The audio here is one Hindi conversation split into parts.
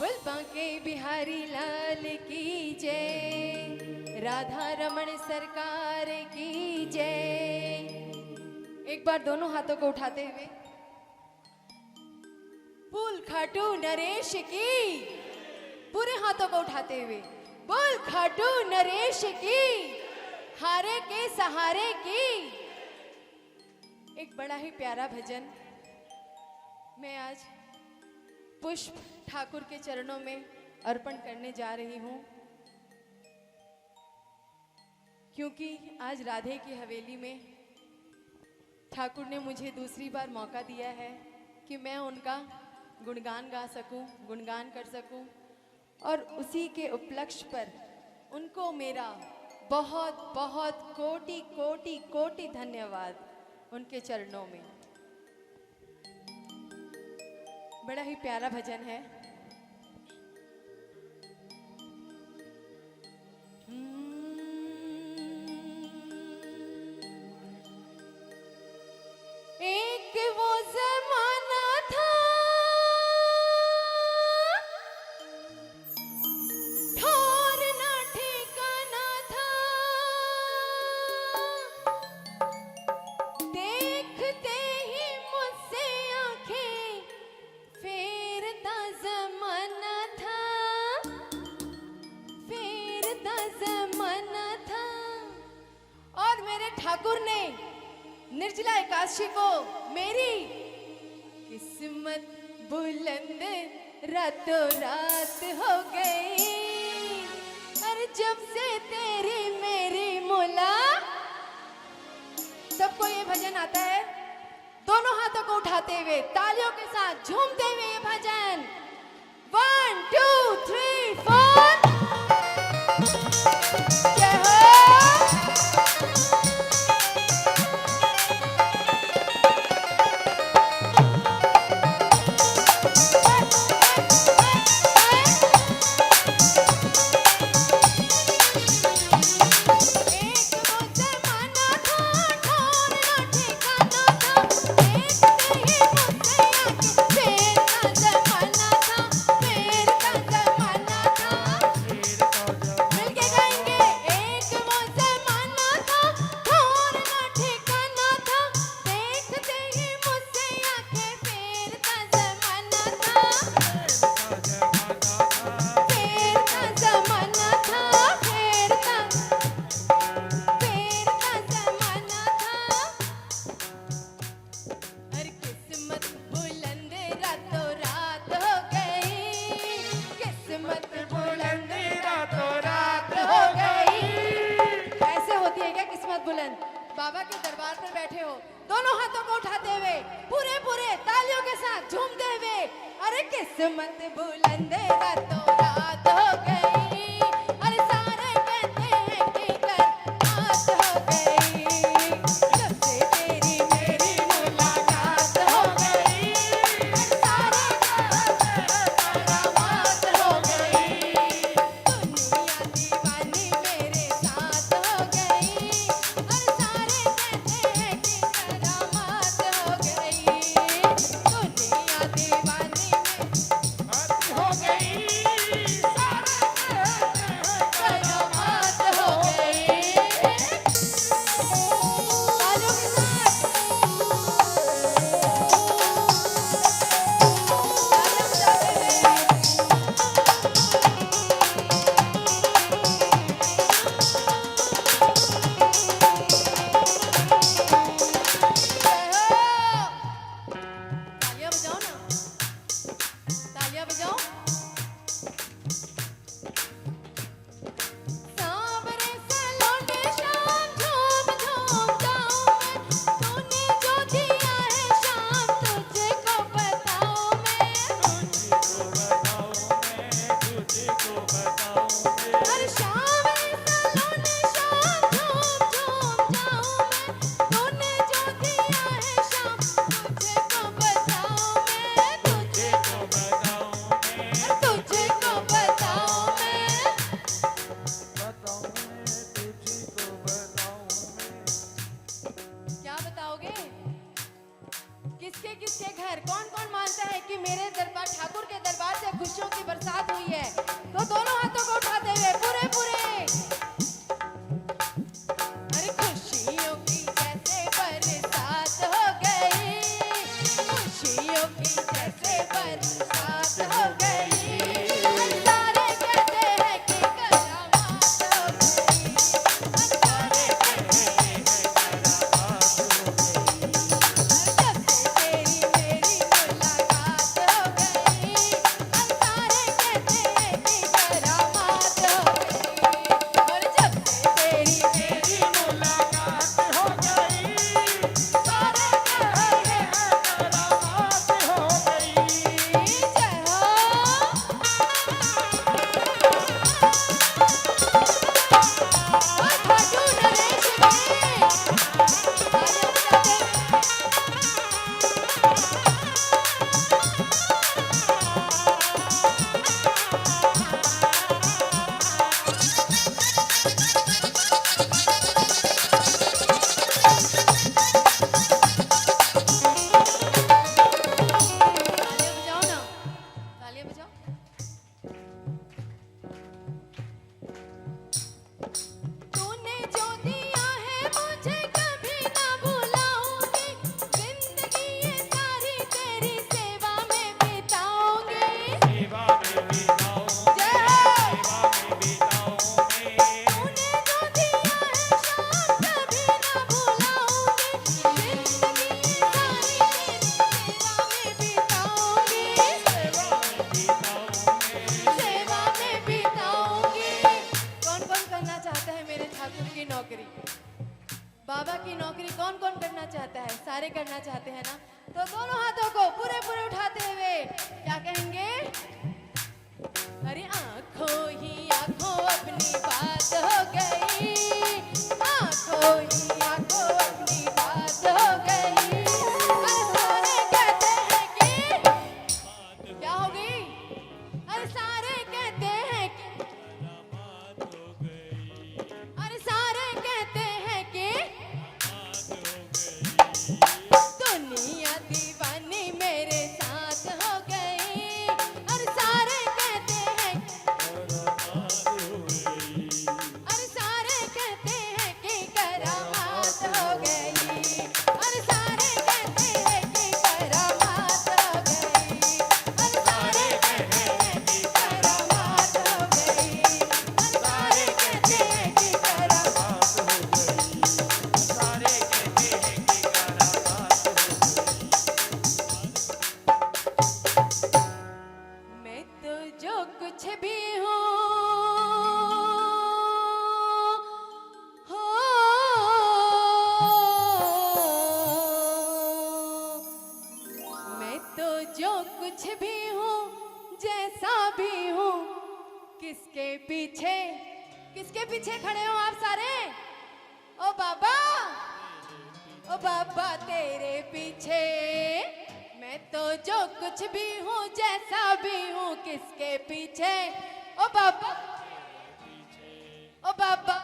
बोल बांके बिहारी लाल की जय, राधा रमण सरकार की जय। एक बार दोनों हाथों को उठाते हुए, फूल खाटू नरेश की, पूरे हाथों को उठाते हुए बोल खाटू नरेश की, हारे के सहारे की। एक बड़ा ही प्यारा भजन मैं आज पुष्प ठाकुर के चरणों में अर्पण करने जा रही हूं, क्योंकि आज राधे की हवेली में ठाकुर ने मुझे दूसरी बार मौका दिया है कि मैं उनका गुणगान गा सकूं, गुणगान कर सकूं, और उसी के उपलक्ष्य पर उनको मेरा बहुत बहुत कोटि कोटि कोटि धन्यवाद उनके चरणों में। बड़ा ही प्यारा भजन है। एक वो ज़माना था, ठौर ना ठिकाना था, देखते ही मुझसे आंखें फेरता ज़माना था, फेरता ज़माना था। और मेरे ठाकुर ने निर्जला एकादशी को मेरी किस्मत बुलंद रातों रात हो गई। अरे जब से तेरी मेरी सबको ये भजन आता है, दोनों हाथों को उठाते हुए तालियों के साथ झूमते हुए ये भजन 1 2 3 4 जय हो। बाबा के दरबार पर बैठे हो, दोनों हाथों को उठाते हुए पूरे पूरे तालियों के साथ झूमते हुए, अरे किस्मत बुलंद रातों रात हो गई, अरे सारे कहते हैं कि रात हो गई, जब से तेरी मेरी मुलाकात हो गई, सारे करामात हो गई, दुनिया दीवानी मेरे साथ हो गई, किसके किसके घर कौन कौन मानता है कि मेरे दरबार ठाकुर के दरबार से खुशियों की बरसात हुई है। तो दोनों हाथों को उठाते हुए पूरे पूरे, अरे खुशियों की जैसे बरसात हो गई, खुशियों की जैसे बरसात हो गई। सारे कहते हैं कि करामात हो गई, सारे कहते हैं कि करामात हो गई। जब से तेरी मेरी मुलाकात हो गई, सारे कहते हैं कि करामात हो गई। और जब से तेरी मेरी मुलाकात हो गई, सारे कहते हैं करामात हो गई। जय हो। और खाटू नरेश में तालियां बजाते हैं। तालियां बजाओ ना, तालियां बजाओ। तूने जो दिया है मुझे कभी ना भुलाऊंगी, जिंदगी ये सारी तेरी सेवा में बिताऊंगी। सेवा में बिताऊंगी, जय हो। सेवा में बिताऊंगी। तूने जो दिया है शाम कभी ना भुलाऊंगी, जिंदगी ये सारी तेरी सेवा में बिताऊंगी। सेवा में बिताऊंगी। सेवा में बिताऊंगी। कौन कौन करना चाहता है मेरे ठाकुर की नौकरी? बाबा की नौकरी कौन कौन करना चाहता है? सारे करना चाहते हैं ना? तो दोनों हाथों को पूरे पूरे उठाते हुए क्या कहेंगे? अरे आंखों ही आंखों अपनी बात हो गई, आंखों ही आंखों अपनी बात हो गई। अरे सारे कहते हैं कि क्या हो गई? अरे सारे कहते हैं कि, करामात हो गई, अरे सारे कहते हैं कि करामात हो गई। दुनिया दीवानी मेरे साथ हो गई। अरे सारे कहते हैं, करामात हो गई, अरे सारे कहते हैं कि करामात हो गई। अरे सारे कहते हैं कि करामात हो गई। अरे सारे कहते हैं कि करामात हो गई। अरे सारे कहते हैं कि करामात करामात हो गई। सारे कहते हैं कि करामात हो गई। मैं तो जो कुछ भी हूँ हो, मैं तो जो कुछ भी हूँ जैसा भी हूँ, किसके पीछे खड़े हो आप सारे? ओ बाबा, ओ बाबा तेरे पीछे। मैं तो जो कुछ भी हूँ जैसा भी हूँ, किसके पीछे? ओ बाबा, ओ बाबा,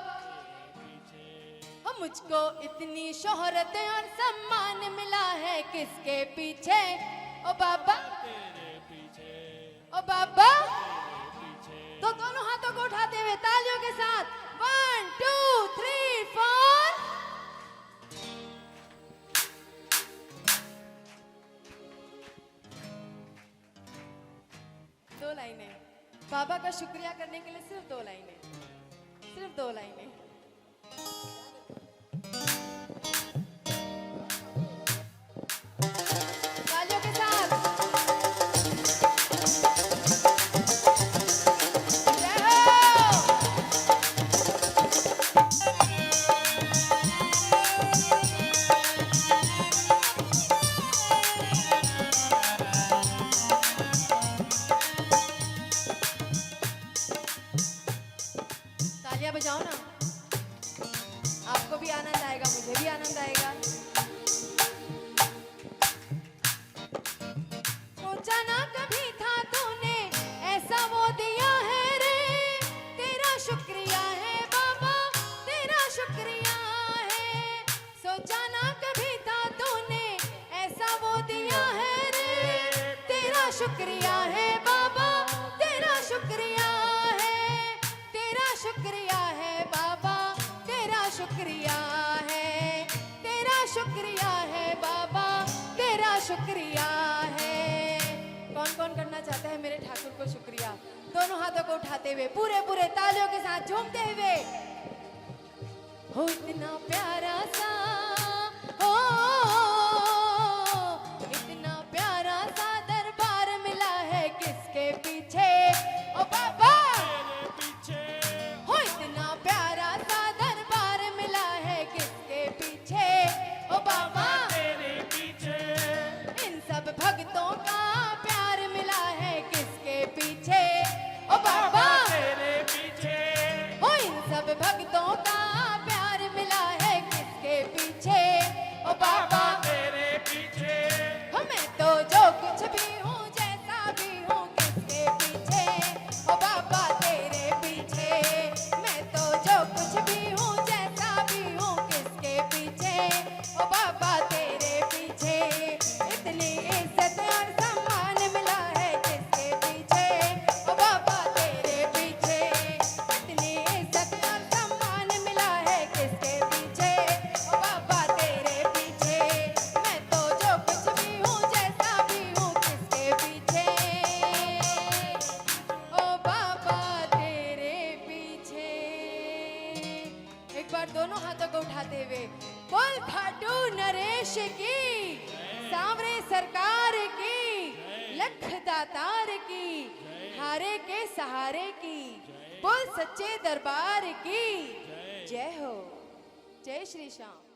ओ मुझको इतनी शोहरत और सम्मान मिला है, किसके पीछे? ओ बाबा, ओ बाबा। तो दोनों हाथों को उठाते हुए तालियों के साथ 1 2 3 4। दो लाइनें बाबा का शुक्रिया करने के लिए, सिर्फ 2 लाइनें, सिर्फ 2 लाइनें। तालियों के साथ जय हो। तालियां बजाओ ना, आपको भी आनंद आएगा, मुझे भी आनंद आएगा। सोचा ना कभी था तूने ऐसा वो दिया है रे, तेरा शुक्रिया है बाबा, तेरा शुक्रिया है। सोचा ना कभी था तूने ऐसा वो दिया है रे, तेरा शुक्रिया है बाबा, शुक्रिया है, तेरा शुक्रिया है बाबा, तेरा शुक्रिया है, तेरा शुक्रिया है बाबा, तेरा शुक्रिया है। कौन कौन करना चाहता है मेरे ठाकुर को शुक्रिया? दोनों हाथों को उठाते हुए पूरे पूरे तालियों के साथ झूमते हुए। हो इतना प्यारा सा, हो इतना प्यारा सा दरबार मिला है किसके पीछे ओ बाबा, तेरे पीछे हो इतना प्यारा सा दरबार मिला है किसके पीछे ओ बाबा, तेरे पीछे इन सब भक्तों का प्यार मिला है किसके पीछे ओ बाबा, तेरे पीछे हो इन सब भक्तों का प्यार मिला है किसके पीछे ओ बाबा, तेरे पीछे हो मैं तो जो कुछ भी हूँ जैसा भी हूँ किसके पीछे ओ बाबा तेरे पीछे, मैं तो जो कुछ भी हूँ जैसा भी हूँ किसके पीछे ओ बाबा तेरे पीछे, इतनी इज्जत और सम्मान मिला है किसके पीछे ओ बाबा तेरे पीछे, इतनी इज्जत और सम्मान मिला है किसके पीछे ओ बाबा तेरे पीछे, मैं तो जो कुछ भी हूँ जैसा भी हूँ किसके पीछे ओ बाबा तेरे पीछे। एक बार दोनों हाथों को उठाते हुए बोल खाटू नरेश की, सांवरे सरकार की, लख दातार की, हारे के सहारे की, बोल सच्चे दरबार की जय हो। जय श्री श्याम।